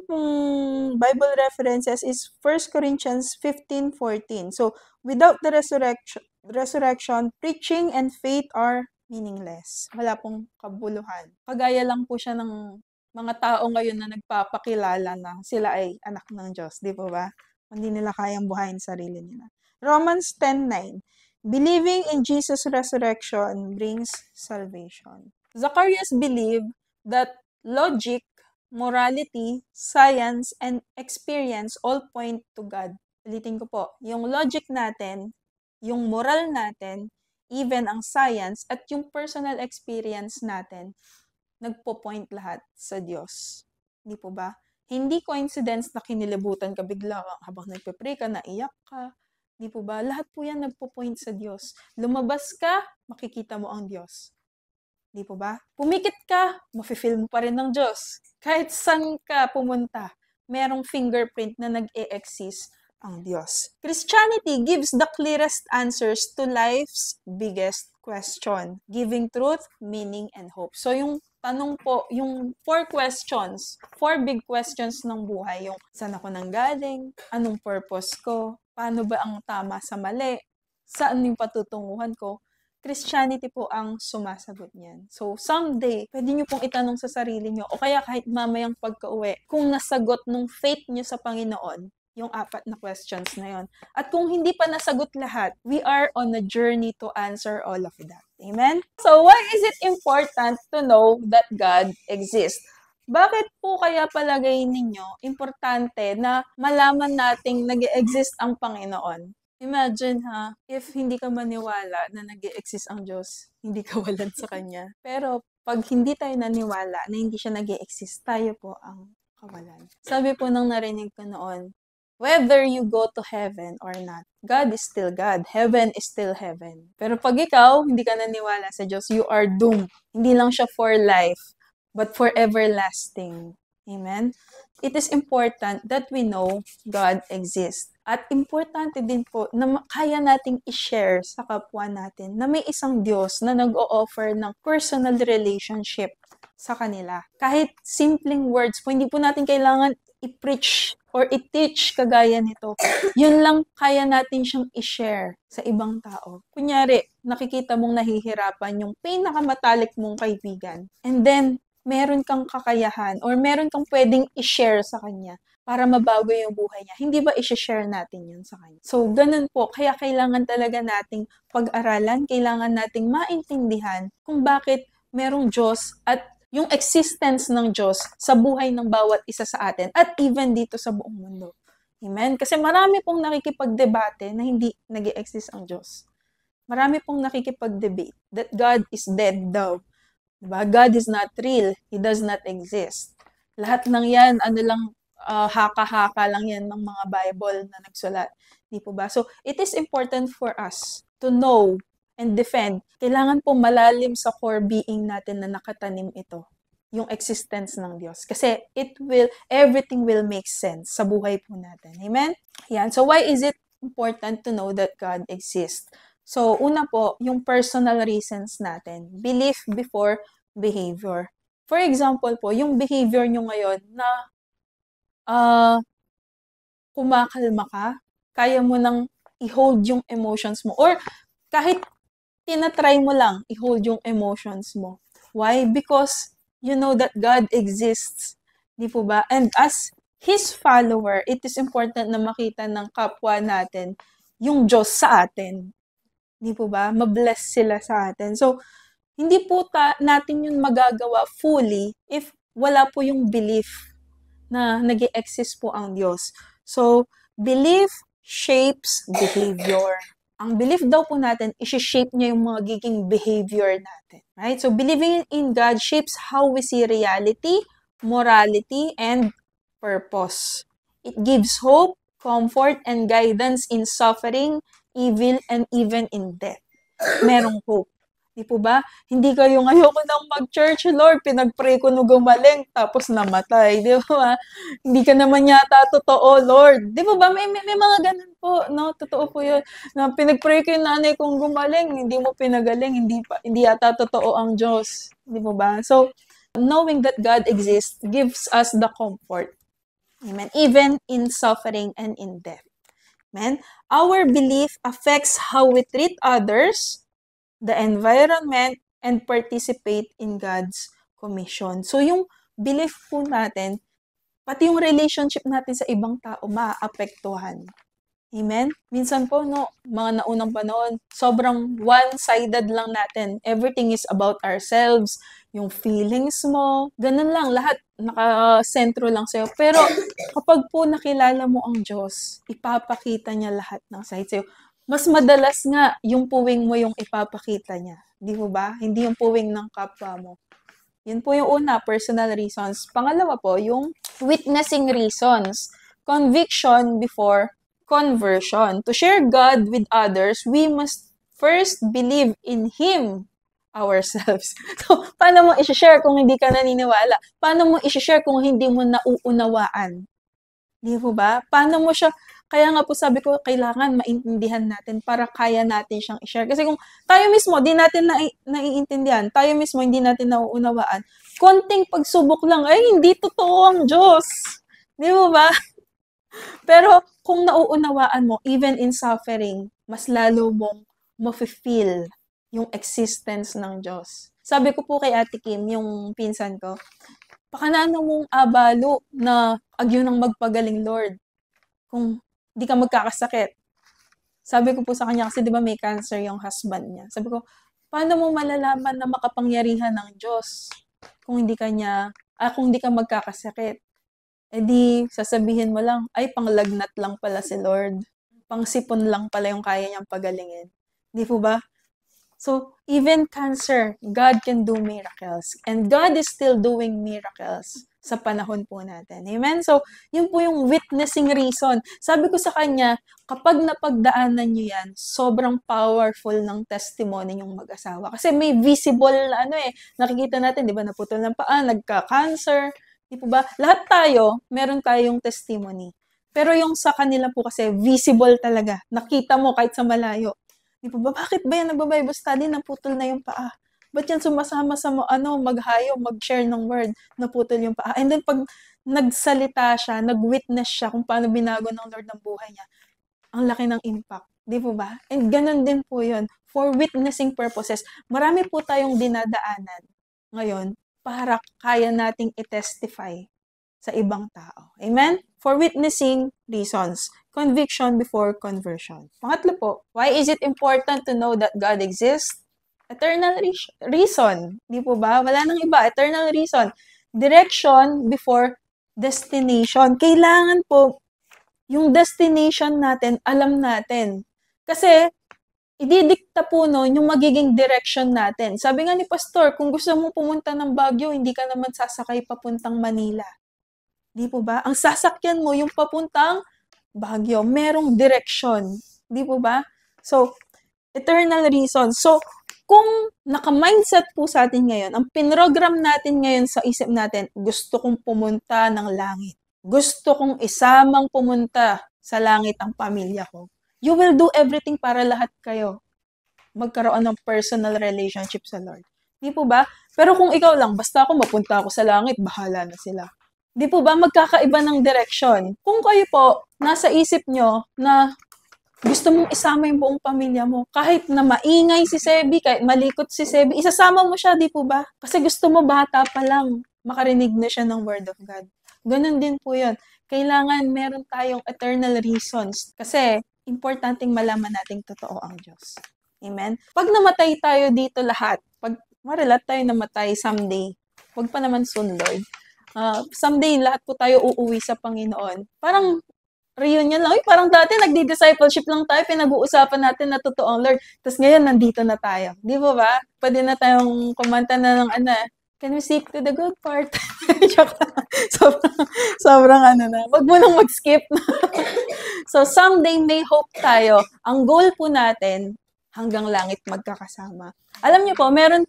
Bible references is 1 Corinthians 15:14. So, without the resurrection, preaching and faith are meaningless. Wala pong kabuluhan. Kagaya lang po siya ng mga tao ngayon na nagpapakilala na sila ay anak ng Diyos. Di po ba? Hindi nila kayang buhayin sarili nila. Romans 10:9. Believing in Jesus' resurrection brings salvation. Zacharias believed that logic, morality, science, and experience all point to God. Ulitin ko po, yung logic natin, yung moral natin, even ang science, at yung personal experience natin, nagpo-point lahat sa Diyos. Hindi po ba? Hindi coincidence na kinilibutan ka bigla habang nagpe-pray ka, naiyak ka. Hindi po ba? Lahat po yan nagpo-point sa Diyos. Lumabas ka, makikita mo ang Diyos. Di po ba? Pumikit ka, mafe-feel mo pa rin ng Diyos. Kahit saan ka pumunta, merong fingerprint na nag-e-exist ang Diyos. Christianity gives the clearest answers to life's biggest question, giving truth, meaning, and hope. So yung tanong po, yung 4 questions, 4 big questions ng buhay, yung saan ako nanggaling, anong purpose ko, paano ba ang tama sa mali, saan yung patutunguhan ko, Christianity po ang sumasagot niyan. So, someday, pwede nyo pong itanong sa sarili nyo, o kaya kahit mamayang pagka-uwi, kung nasagot nung faith nyo sa Panginoon, yung 4 na questions na yon. At kung hindi pa nasagot lahat, we are on a journey to answer all of that. Amen? So, why is it important to know that God exists? Bakit po kaya palagay ninyo importante na malaman nating nag-exist ang Panginoon? Imagine if hindi ka maniwala na nag-e-exist ang Diyos, hindi ka walan sa Kanya. Pero pag hindi tayo naniwala na hindi siya nag-e-exist, tayo po ang kawalan. Sabi po nang narinig ko noon, whether you go to heaven or not, God is still God. Heaven is still heaven. Pero pag ikaw, hindi ka naniwala sa Diyos, you are doomed. Hindi lang siya for life, but for everlasting. Amen? It is important that we know God exists. At importante din po na kaya nating i-share sa kapwa natin na may isang Diyos na nag-o-offer ng personal relationship sa kanila. Kahit simpleng words po, hindi po natin kailangan i-preach or i-teach kagaya nito. Yun lang kaya natin siyang i-share sa ibang tao. Kunyari, nakikita mong nahihirapan yung pinakamatalik mong kaibigan. And then, meron kang kakayahan or meron kang pwedeng i-share sa kanya para mabago yung buhay niya. Hindi ba i-share natin yun sa kanya? So, ganun po. Kaya kailangan talaga nating pag-aralan, kailangan nating maintindihan kung bakit merong Diyos at yung existence ng Diyos sa buhay ng bawat isa sa atin at even dito sa buong mundo. Amen? Kasi marami pong nakikipagdebate na hindi nag-i-exist ang Diyos. Marami pong nakikipag-debate that God is dead daw. Diba? God is not real. He does not exist. Lahat ng yan, haka-haka lang yan ng mga Bible na nagsulat. Di po ba? So, it is important for us to know and defend. Kailangan po malalim sa core being natin na nakatanim ito. Yung existence ng Diyos. Kasi everything will make sense sa buhay po natin. Amen? Yan. So, why is it important to know that God exists? So, una po, yung personal reasons natin. Belief before behavior. For example po, yung behavior nyo ngayon na kumakalma ka, kaya mo nang i-hold yung emotions mo. Or kahit tinatry mo lang i-hold yung emotions mo. Why? Because you know that God exists. Di po ba? And as His follower, it is important na makita ng kapwa natin yung Diyos sa atin. Di po ba? Mabless sila sa atin. So, hindi po natin yun magagawa fully if wala po yung belief na nag-i-exist po ang Diyos. So, belief shapes behavior. Ang belief daw po natin, isi-shape niya yung magiging behavior natin. Right? So, believing in God shapes how we see reality, morality, and purpose. It gives hope, comfort, and guidance in suffering, evil, and even in death. Merong hope. Di po ba? Hindi kayo ayoko nang mag-church, Lord, pinag-pray ko nung gumaling, tapos namatay. Di ba? Hindi ka naman yata totoo, Lord. Di po ba? May mga ganun po, no? Totoo po yun. Na pinag-pray ko yung nanay kong gumaling, hindi mo pinagaling, hindi yata totoo ang Diyos. Di po ba? So, knowing that God exists gives us the comfort. Amen. Even in suffering and in death. Amen. Our belief affects how we treat others, the environment, and participate in God's commission. So yung belief po natin, pati yung relationship natin sa ibang tao, maaapektuhan. Amen? Minsan po, no, mga naunang panahon, sobrang one-sided lang natin. Everything is about ourselves, yung feelings mo, ganun lang, lahat nakasentro lang sa'yo. Pero kapag po nakilala mo ang Diyos, ipapakita niya lahat ng side sa'yo. Mas madalas nga, yung puwing mo yung ipapakita niya. Di po ba? Hindi yung puwing ng kapwa mo. Yun po yung una, personal reasons. Pangalawa po, yung witnessing reasons. Conviction before conversion. To share God with others, we must first believe in Him ourselves. So, paano mo i-share kung hindi ka naniniwala? Paano mo i-share kung hindi mo nauunawaan? Di po ba? Paano mo siya, kaya nga po sabi ko, kailangan maintindihan natin para kaya natin siyang i-share. Kasi kung tayo mismo, di natin naiintindihan, tayo mismo, hindi natin nauunawaan, konting pagsubok lang, ay, hindi totoo ang Diyos. Di po ba? Pero kung nauunawaan mo, even in suffering, mas lalo mong mafe-feel yung existence ng Diyos. Sabi ko po kay Ate Kim, yung pinsan ko, pakanaano mong abalo na agyo ng magpagaling, Lord, kung di ka magkakasakit. Sabi ko po sa kanya, kasi di ba may cancer yung husband niya. Sabi ko, paano mo malalaman na makapangyarihan ng Diyos kung hindi ka magkakasakit? Eh di, sasabihin mo lang, ay, panglagnat lang pala si Lord. Pangsipon lang pala yung kaya niyang pagalingin. Di po ba? So, even cancer, God can do miracles. And God is still doing miracles sa panahon po natin. Amen? So, yun po yung witnessing reason. Sabi ko sa kanya, kapag napagdaanan nyo yan, sobrang powerful ng testimony yung mag-asawa. Kasi may visible na nakikita natin, di ba, naputol ng paa, nagka-cancer, di po ba? Lahat tayo, meron tayong testimony. Pero yung sa kanila po kasi, visible talaga. Nakita mo kahit sa malayo. Di po ba? Bakit ba yan nagbabible study? Naputol na yung paa. Ba't yan sumasama sa maghayo, mag-share ng word, naputol yung paa? And then pag nagsalita siya, nag-witness siya kung paano binago ng Lord ng buhay niya, ang laki ng impact. Di po ba? And ganun din po yun. For witnessing purposes, marami po tayong dinadaanan ngayon para kaya nating i-testify sa ibang tao. Amen? For witnessing reasons. Conviction before conversion. Pangatlo po, why is it important to know that God exists? Eternal reason. Di po ba? Wala nang iba. Eternal reason. Direction before destination. Kailangan po, yung destination natin, alam natin. Kasi, ididikta po nun yung magiging direction natin. Sabi nga ni Pastor, kung gusto mong pumunta ng Baguio, hindi ka naman sasakay papuntang Manila. Di po ba? Ang sasakyan mo yung papuntang Baguio. Merong direction. Di po ba? So, eternal reason. So, kung naka-mindset po sa atin ngayon, ang pinrogram natin ngayon sa isip natin, gusto kong pumunta ng langit. Gusto kong isamang pumunta sa langit ang pamilya ko. You will do everything para lahat kayo magkaroon ng personal relationship sa Lord. Di po ba? Pero kung ikaw lang, basta ako mapunta ako sa langit, bahala na sila. Di po ba? Magkakaiba ng direction. Kung kayo po, nasa isip nyo na gusto mong isama yung buong pamilya mo, kahit na maingay si Sebi, kahit malikot si Sebi, isasama mo siya, di po ba? Kasi gusto mo bata pa lang, makarinig na siya ng Word of God. Ganun din po yun. Kailangan meron tayong eternal reasons. Kasi, importanteng malaman nating totoo ang Diyos. Amen? Pag namatay tayo dito lahat, pag lahat tayo namatay someday, wag pa naman soon, Lord. Someday, lahat po tayo uuwi sa Panginoon. Parang reunion lang. Parang dati, nagdi-discipleship lang tayo, pinag-uusapan natin na totoo ang Lord. Tapos ngayon, nandito na tayo. Di ba ba? Pwede na tayong kumanta na ng can we seek to the good part? sobrang na. Wag mo nang mag-skip. So, someday may hope tayo. Ang goal po natin, hanggang langit magkakasama. Alam niyo po, meron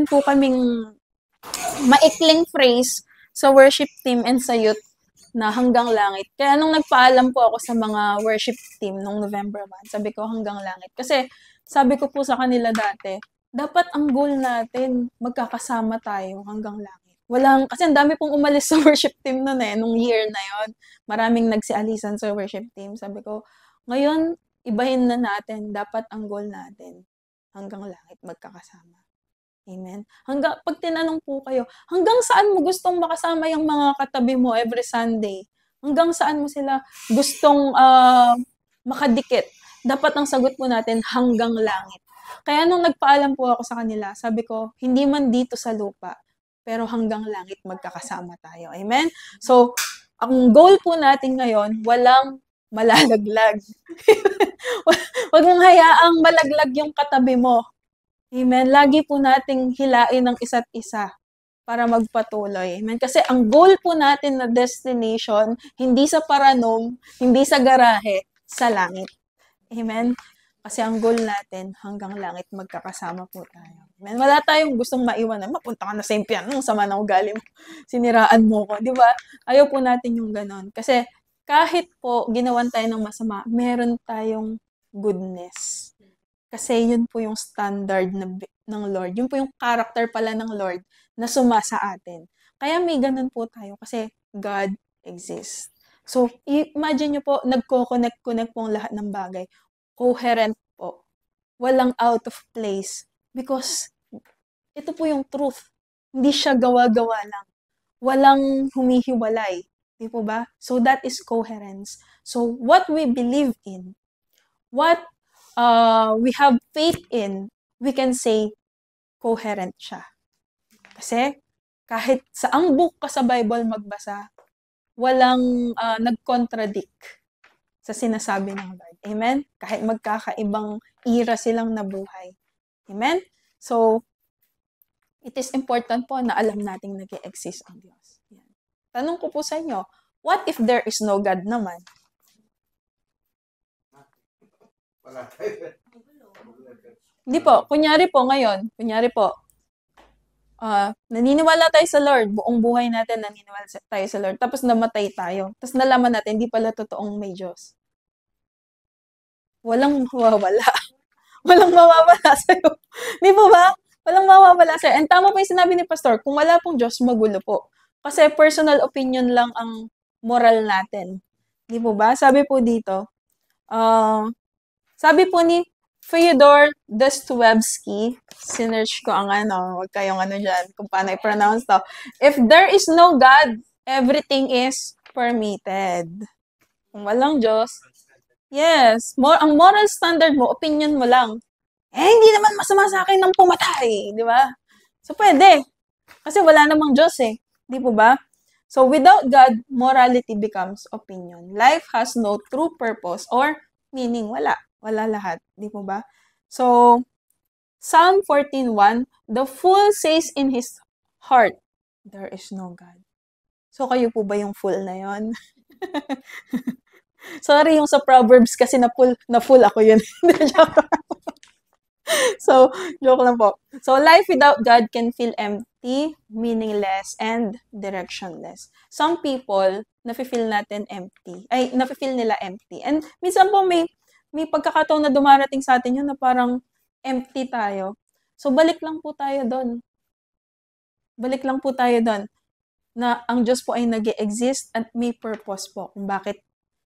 po kaming maikling phrase sa worship team and sa youth na hanggang langit. Kaya nung nagpaalam po ako sa mga worship team nung November 1, sabi ko hanggang langit. Kasi sabi ko po sa kanila dati, dapat ang goal natin, magkakasama tayo hanggang langit. Kasi ang dami pong umalis sa worship team nun nung year na yon. Maraming nagsialisan sa worship team. Sabi ko, ngayon, ibahin na natin, dapat ang goal natin, hanggang langit magkakasama. Amen. Pag tinanong po kayo, hanggang saan mo gustong makasama yung mga katabi mo every Sunday? Hanggang saan mo sila gustong makadikit? Dapat ang sagot po natin, hanggang langit. Kaya nung nagpaalam po ako sa kanila, sabi ko, hindi man dito sa lupa, pero hanggang langit magkakasama tayo. Amen? So, ang goal po natin ngayon, walang malalaglag. Huwag mong hayaang malaglag yung katabi mo. Amen? Lagi po nating hilain ng isa't isa para magpatuloy. Amen? Kasi ang goal po natin na destination, hindi sa Paranom, hindi sa garahe, sa langit. Amen? Kasi ang goal natin, hanggang langit magkakasama po tayo. Amen? Wala tayong gustong maiwanan. Mapunta ka na sa impyerno, sama ng ugali mo. Siniraan mo ko. Di ba? Ayaw po natin yung ganon. Kasi kahit po ginawan tayo ng masama, meron tayong goodness. Kasi yun po yung standard ng Lord. Yun po yung character pala ng Lord na sumasa atin. Kaya may ganun po tayo kasi God exists. So, imagine nyo po, nagko-connect po ang lahat ng bagay. Coherent po. Walang out of place. Because ito po yung truth. Hindi siya gawa-gawa lang. Walang humihiwalay. Di po ba? So, that is coherence. So, what we believe in, what we have faith in, we can say, coherent siya. Kasi, kahit saang book ka sa Bible magbasa, walang nag-contradict sa sinasabi ng Lord. Amen? Kahit magkakaibang era silang nabuhay. Amen? So, it is important po na alam nating nag-e-exist ang Diyos. Yan. Tanong ko po sa inyo, what if there is no God naman? Wala. Hindi po. Kunyari po ngayon, naniniwala tayo sa Lord. Buong buhay natin naniniwala tayo sa Lord. Tapos namatay tayo. Tapos nalaman natin, hindi pala totoong may Diyos. Walang mawawala. Walang mawawala sa'yo. Di po ba? Walang mawawala sa'yo. And tama po yung sinabi ni Pastor, kung wala pong Diyos, magulo po. Kasi personal opinion lang ang moral natin. Di po ba? Sabi po dito, sabi po ni Fyodor Dostoevsky, sinearch ko ang huwag kayong dyan, kung paano i-pronounce to. If there is no God, everything is permitted. Kung walang Diyos, yes, ang moral standard mo, opinion mo lang. Hindi naman masama sa akin ng pumatay, di ba? So, pwede. Kasi wala namang Diyos Di po ba? So, without God, morality becomes opinion. Life has no true purpose or meaning. Wala. Wala lahat. Di po ba? So, Psalm 14:1, the fool says in his heart, there is no God. So, kayo po ba yung fool na yon? Sorry, yung sa Proverbs kasi na fool ako yun. So, joke lang po. So, life without God can feel empty, meaningless, and directionless. Some people, nafe-feel nila empty. And minsan po may pagkakataon na dumarating sa atin yun na parang empty tayo. So, balik lang po tayo doon. Na ang Diyos po ay nag-e-exist at may purpose po kung bakit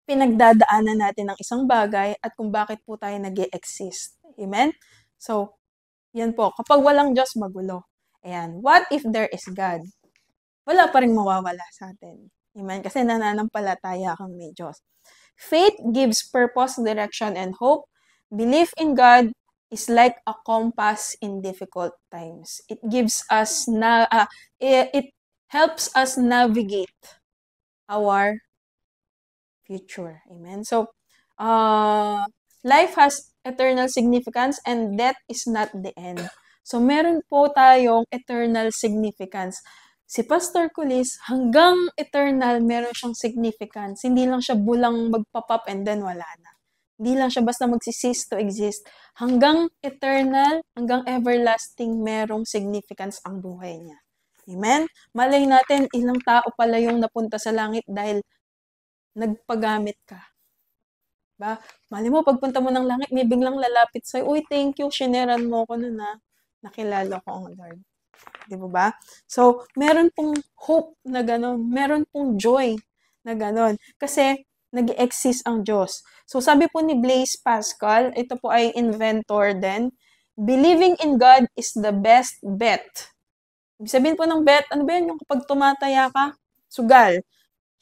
pinagdadaanan natin ang isang bagay at kung bakit po tayo nag-e-exist. Amen? So, yan po. Kapag walang Diyos, magulo. Ayan. What if there is God? Wala pa rin mawawala sa atin. Amen? Kasi nananampalataya kang may Diyos. Faith gives purpose, direction, and hope. Belief in God is like a compass in difficult times. It gives us it helps us navigate our future. Amen. So, life has eternal significance and death is not the end. So, meron po tayong eternal significance. Si Pastor Kulis, hanggang eternal, meron siyang significance. Hindi lang siya bulang magpa-pop and then wala na. Hindi lang siya basta magsi-cease to exist. Hanggang eternal, hanggang everlasting, merong significance ang buhay niya. Amen? Malay natin, ilang tao pala yung napunta sa langit dahil nagpagamit ka. Ba? Malay mo, pagpunta mo ng langit, may biglang lalapit sa'yo, uy, thank you, shineran mo ko nun nakilala ko ang Lord. Di ba? So, meron pong hope na gano'n. Meron pong joy na gano'n. Kasi, nag-exist ang Diyos. So, sabi po ni Blaise Pascal, ito po ay inventor din, believing in God is the best bet. Ibig sabihin po ng bet, ano ba yun? Yung kapag tumataya ka, sugal.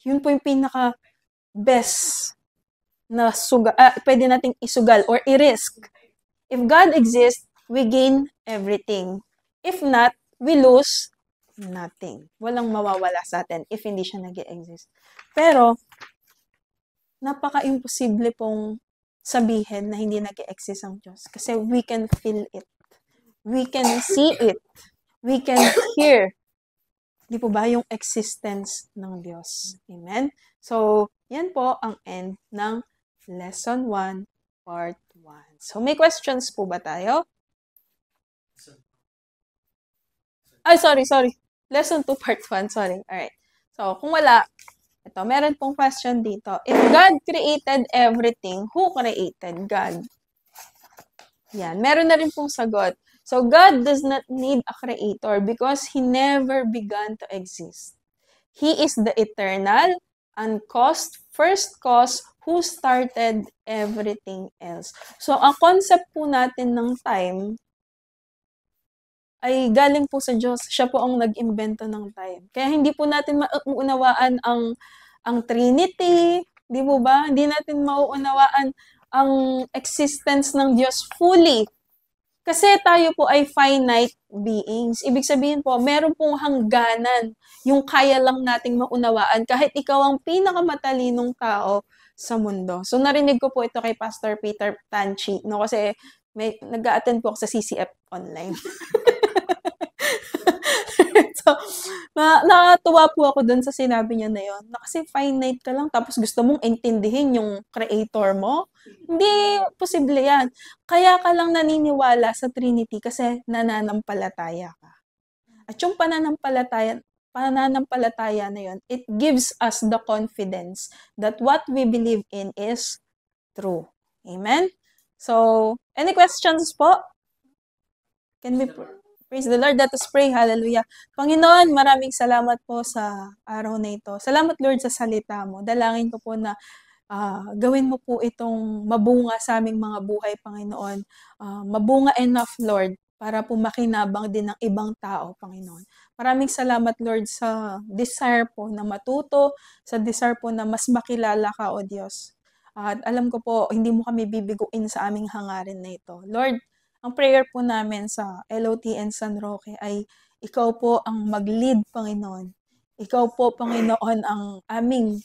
Yun po yung pinaka-best na sugal, pwede nating isugal or i-risk. If God exists, we gain everything. If not, we lose nothing. Walang mawawala sa atin if hindi siya nag-exist. Pero, napaka-imposible pong sabihin na hindi nag-exist ang Diyos. Kasi we can feel it. We can see it. We can hear. Di po ba yung existence ng Diyos? Amen? So, yan po ang end ng Lesson 1, Part 1. So, may questions po ba tayo? Ay, sorry. Lesson 2, Part 1. Sorry. Alright. So, kung wala, ito, meron pong question dito. If God created everything, who created God? Yan. Meron na rin pong sagot. So, God does not need a creator because He never began to exist. He is the eternal, uncaused, first cause who started everything else. So, ang concept po natin ng time ay galing po sa Diyos. Siya po ang nag-imbento ng time. Kaya hindi po natin mauunawaan ang Trinity, di po ba? Hindi natin mauunawaan ang existence ng Diyos fully. Kasi tayo po ay finite beings. Ibig sabihin po, meron pong hangganan yung kaya lang nating maunawaan kahit ikaw ang pinakamatalinong tao sa mundo. So, narinig ko po ito kay Pastor Peter Tanchi, no? Kasi nag-a-attend po ako sa CCF online. So, nakatuwa po ako dun sa sinabi niya na yun. Na kasi finite ka lang, tapos gusto mong intindihin yung creator mo. Hindi posible yan. Kaya ka lang naniniwala sa Trinity kasi nananampalataya ka. At yung pananampalataya na yun, it gives us the confidence that what we believe in is true. Amen? So, any questions po? Can we praise the Lord? Let us pray. Hallelujah. Panginoon, maraming salamat po sa araw na ito. Salamat, Lord, sa salita mo. Dalangin ko po na gawin mo po itong mabunga sa aming mga buhay, Panginoon. Mabunga enough, Lord, para po makinabang din ng ibang tao, Panginoon. Maraming salamat, Lord, sa desire po na matuto, sa desire po na mas makilala ka, O Diyos. At alam ko po, hindi mo kami bibiguin sa aming hangarin na ito. Lord, ang prayer po namin sa LOTN San Roque ay ikaw po ang mag-lead, Panginoon. Ikaw po, Panginoon, ang aming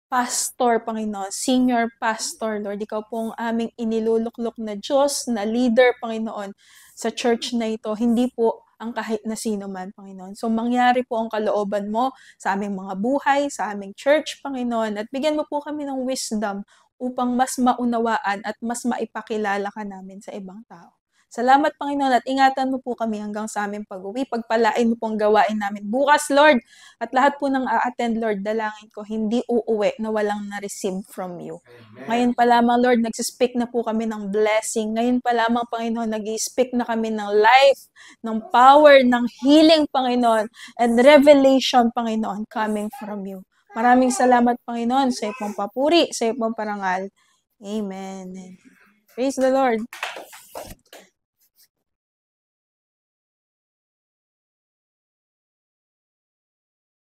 pastor, Panginoon, senior pastor, Lord. Ikaw po ang aming iniluluklok na Diyos, na leader, Panginoon, sa church na ito. Hindi po ang kahit na sino man, Panginoon. So, mangyari po ang kalooban mo sa aming mga buhay, sa aming church, Panginoon, at bigyan mo po kami ng wisdom upang mas maunawaan at mas maipakilala ka namin sa ibang tao. Salamat, Panginoon, at ingatan mo po kami hanggang sa aming pag-uwi. Pagpalain mo po ang gawain namin bukas, Lord. At lahat po ng a-attend, Lord, dalangin ko, hindi uuwi na walang na-receive from you. Amen. Ngayon pa lamang, Lord, nagsispeak na po kami ng blessing. Ngayon pa lamang, Panginoon, nag-i-speak na kami ng life, ng power, ng healing, Panginoon, and revelation, Panginoon, coming from you. Maraming salamat, Panginoon, sa iyong papuri, sa iyong parangal. Amen. Praise the Lord.